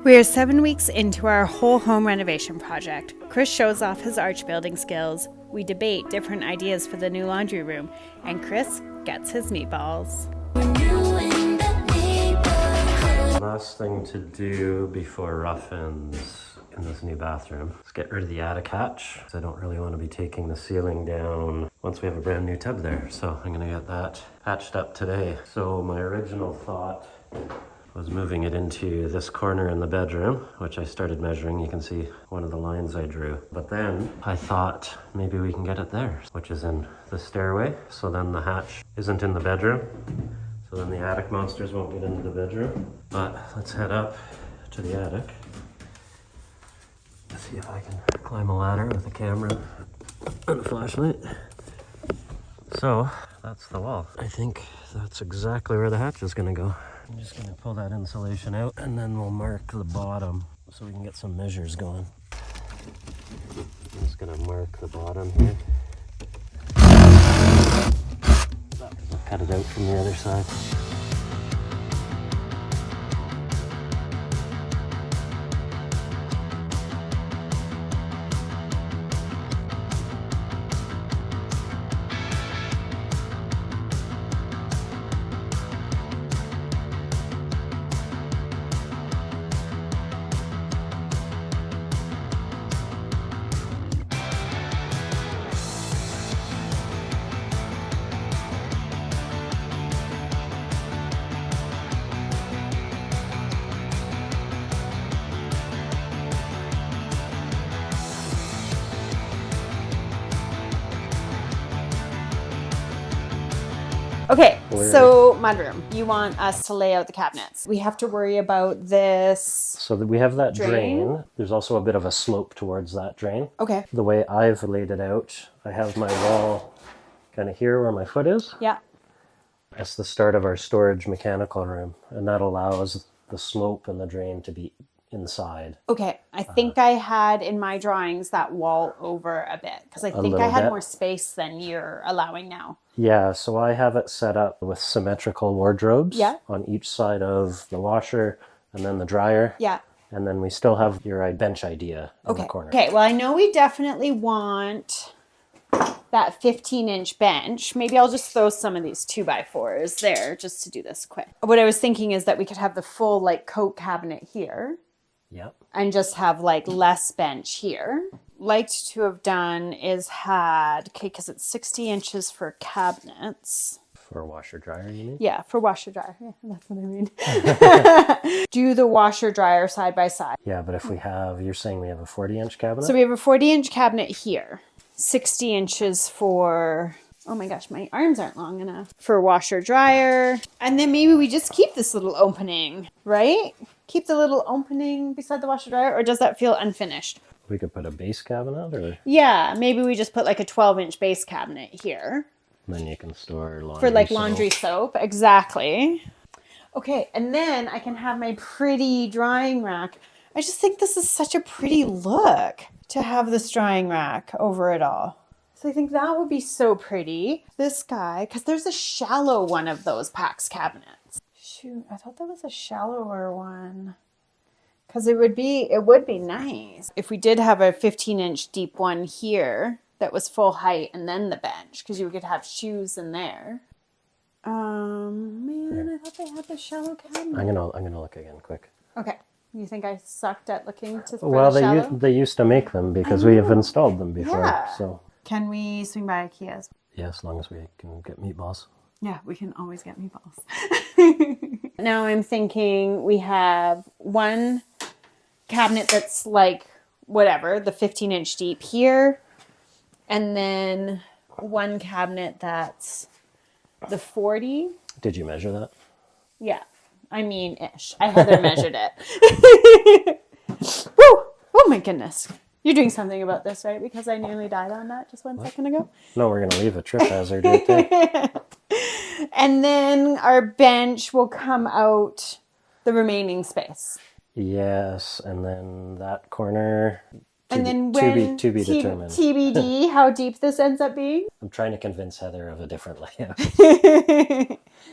We are 7 weeks into our whole home renovation project. Chris shows off his arch building skills. We debate different ideas for the new laundry room, and Chris gets his meatballs. Last thing to do before rough ends in this new bathroom is get rid of the attic hatch. I don't really want to be taking the ceiling down once we have a brand new tub there. So I'm going to get that patched up today. So my original thought was moving it into this corner in the bedroom, which I started measuring. You can see one of the lines I drew. But then I thought maybe we can get it there, which is in the stairway. So then the hatch isn't in the bedroom. So then the attic monsters won't get into the bedroom. But let's head up to the attic. Let's see if I can climb a ladder with a camera and a flashlight. So that's the wall. I think that's exactly where the hatch is gonna go. I'm just gonna pull that insulation out and then we'll mark the bottom so we can get some measures going. I'm just gonna mark the bottom here. Cut it out from the other side. Okay, so mudroom. You want us to lay out the cabinets. We have to worry about this. So that we have that drain. There's also a bit of a slope towards that drain. Okay. The way I've laid it out, I have my wall kind of here where my foot is. Yeah. That's the start of our storage mechanical room, and that allows the slope and the drain to be inside. Okay, I think I had in my drawings that wall over a bit because I think I had more space than you're allowing now. Yeah, so I have it set up with symmetrical wardrobes on each side of the washer and then the dryer. Yeah. And then we still have your bench idea in the corner. Okay, well, I know we definitely want that 15-inch bench. Maybe I'll just throw some of these 2x4s there just to do this quick. What I was thinking is that we could have the full like coat cabinet here. Yep. And just have like less bench here. Liked to have done is had, okay, because it's 60 inches for cabinets. For washer dryer, you mean? Yeah, for washer dryer. Yeah, that's what I mean. Do the washer dryer side by side. Yeah, but if we have, you're saying we have a 40-inch cabinet? So we have a 40-inch cabinet here. 60 inches for, oh my gosh, my arms aren't long enough. For washer dryer. And then maybe we just keep this little opening, right? Keep the little opening beside the washer dryer, or does that feel unfinished? We could put a base cabinet, or? Yeah, maybe we just put like a 12-inch base cabinet here. Then you can store laundry for like soap. laundry soap, exactly. Okay, and then I can have my pretty drying rack. I just think this is such a pretty look to have this drying rack over it all. So I think that would be so pretty. This guy, because there's a shallow one of those PAX cabinets. Shoot, I thought there was a shallower one. Because it would be nice if we did have a 15-inch deep one here that was full height and then the bench, because you could have shoes in there. Man, I thought they had the shallow cabinet. I'm gonna look again quick. Okay. You think I sucked at looking to Well, the shallow? they used to make them because we have installed them before. Yeah. So Can we swing by Ikea? yeah, as long as we can get meatballs. Yeah, we can always get meatballs. Now I'm thinking we have one cabinet that's like whatever, the 15-inch deep here, and then one cabinet that's the 40. Did you measure that? Yeah, I mean ish. I Heather measured it. Woo! Oh my goodness. You're doing something about this, right? Because I nearly died on that just 1 second ago. No, we're gonna leave a trip hazard right there. And then our bench will come out the remaining space. Yes, and then that corner And then when to be determined. TBD, how deep this ends up being. I'm trying to convince Heather of a different layout.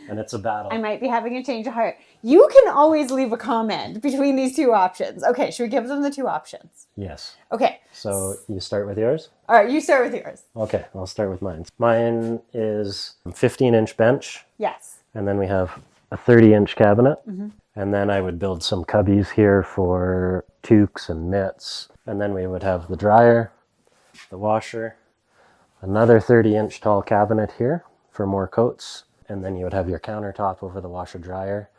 And it's a battle. I might be having a change of heart. You can always leave a comment between these two options. Okay, should we give them the two options? Yes. Okay. So you start with yours? All right, you start with yours. Okay, I'll start with mine. Mine is a 15-inch bench. Yes. And then we have a 30-inch cabinet. And then I would build some cubbies here for toques and mitts. And then we would have the dryer, the washer, another 30-inch tall cabinet here for more coats. And then you would have your countertop over the washer dryer.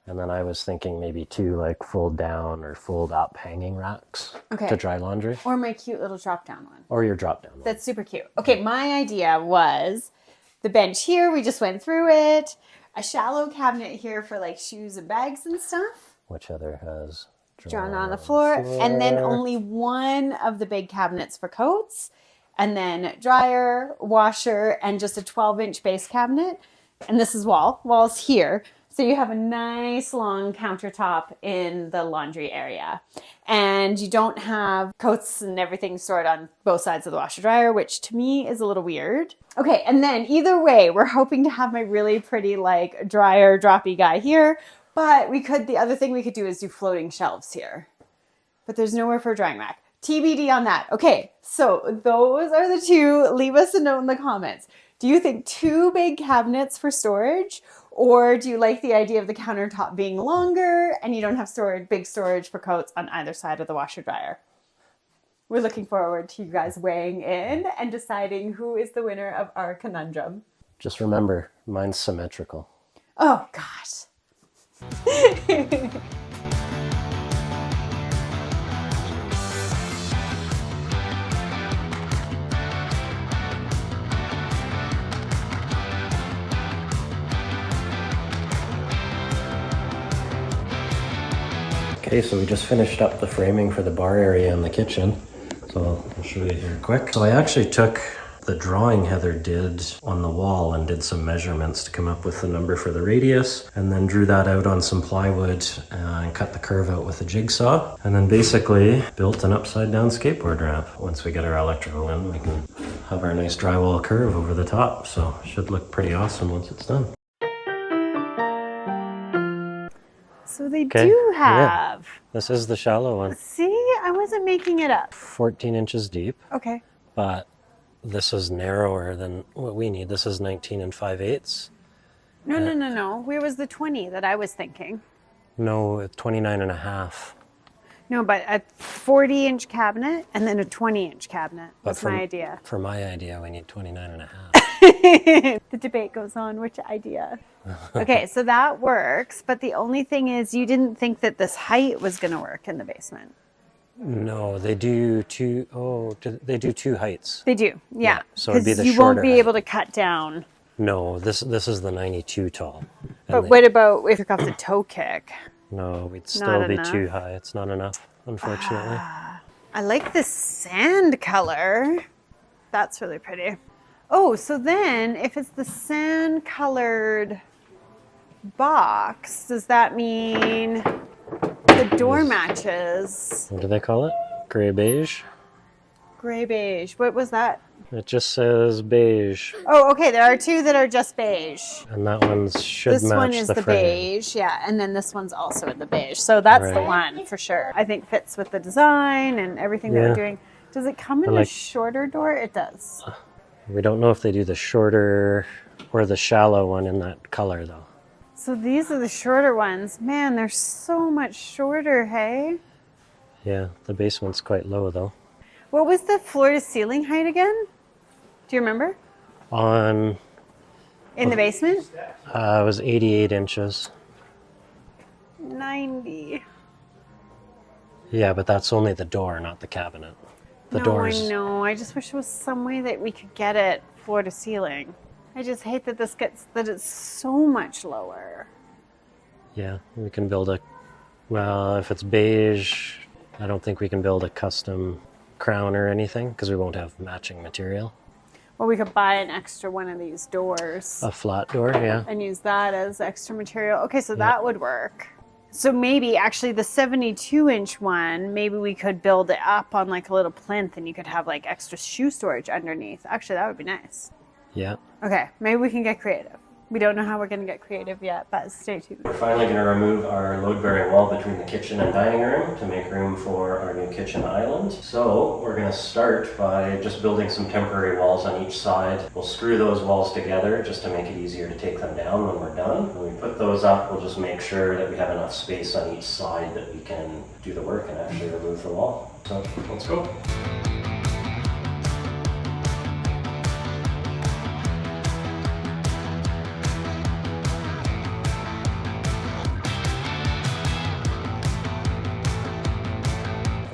And then I was thinking maybe 2 like fold down or fold up hanging racks to dry laundry. Or my cute little drop down one. Or your drop down one. That's super cute. Okay, my idea was the bench here. We just went through it. A shallow cabinet here for like shoes and bags and stuff. Which Heather has drawn on the floor. And then only one of the big cabinets for coats. And then dryer, washer, and just a 12-inch base cabinet. And this is walls here. So you have a nice long countertop in the laundry area. And you don't have coats and everything stored on both sides of the washer dryer, which to me is a little weird. Okay, and then either way, we're hoping to have my really pretty like dryer droppy guy here. But the other thing we could do is do floating shelves here. But there's nowhere for a drying rack. TBD on that. Okay, so those are the two. Leave us a note in the comments. Do you think 2 big cabinets for storage? Or do you like the idea of the countertop being longer and you don't have big storage for coats on either side of the washer dryer? We're looking forward to you guys weighing in and deciding who is the winner of our conundrum. Just remember, mine's symmetrical. Oh, gosh. Okay, so we just finished up the framing for the bar area in the kitchen. So I'll show you here quick. So I actually took the drawing Heather did on the wall and did some measurements to come up with the number for the radius, and then drew that out on some plywood and cut the curve out with a jigsaw, and then basically built an upside down skateboard ramp. Once we get our electrical in, we can have our nice drywall curve over the top. So it should look pretty awesome once it's done. So they do have. Yeah. This is the shallow one. See, I wasn't making it up. 14 inches deep. Okay. But this is narrower than what we need. This is 19 5/8. No. Where was the 20 that I was thinking? No, it's 29.5. No, but a 40-inch cabinet and then a 20-inch cabinet. That's my idea. For my idea, we need 29.5. The debate goes on, which idea? Okay, so that works, but the only thing is you didn't think that this height was going to work in the basement. No, they do two. Oh, they do 2 heights. They do, yeah. So it'd be the you shorter won't be height. able to cut down. No, this is the 92 tall. But what about if you took off the toe kick? No, we'd still be enough. too high. It's not enough, unfortunately. I like the sand color. That's really pretty. Oh, so then if it's the sand colored box, does that mean the door matches? What do they call it? Gray beige? Gray beige. What was that? It just says beige. Oh, okay. There are 2 that are just beige. And that one should match the frame. This one is the beige, yeah. And then this one's also in the beige. So that's the one for sure. I think fits with the design and everything that we're doing. Does it come in a shorter door? It does. We don't know if they do the shorter or the shallow one in that color though. So these are the shorter ones. Man, they're so much shorter, hey? Yeah, the basement's quite low though. What was the floor to ceiling height again? Do you remember? In the basement? It was 88 inches. 90. Yeah, but that's only the door, not the cabinet. The doors. I know. I just wish there was some way that we could get it floor to ceiling. I just hate that it's so much lower. Yeah, we can build if it's beige, I don't think we can build a custom crown or anything because we won't have matching material. Well, we could buy an extra one of these doors. A flat door, yeah. And use that as extra material. Okay, so that would work. So maybe actually the 72-inch one, maybe we could build it up on like a little plinth and you could have like extra shoe storage underneath. Actually, that would be nice. Yeah. Okay, maybe we can get creative. We don't know how we're going to get creative yet, but stay tuned. We're finally going to remove our load-bearing wall between the kitchen and dining room to make room for our new kitchen island. So we're going to start by just building some temporary walls on each side. We'll screw those walls together just to make it easier to take them down when we're done. When we put those up, we'll just make sure that we have enough space on each side that we can do the work and actually remove the wall. So let's go.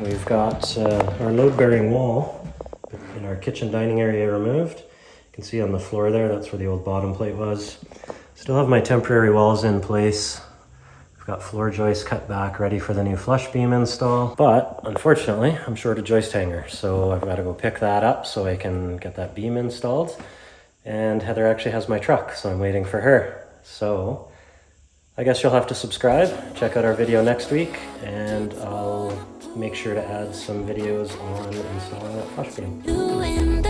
We've got our load-bearing wall in our kitchen dining area removed. You can see on the floor there, that's where the old bottom plate was. Still have my temporary walls in place. I've got floor joists cut back, ready for the new flush beam install. But unfortunately, I'm short a joist hanger, so I've got to go pick that up so I can get that beam installed. And Heather actually has my truck, so I'm waiting for her. So I guess you'll have to subscribe, check out our video next week, and I'll make sure to add some videos on installing that flush beam.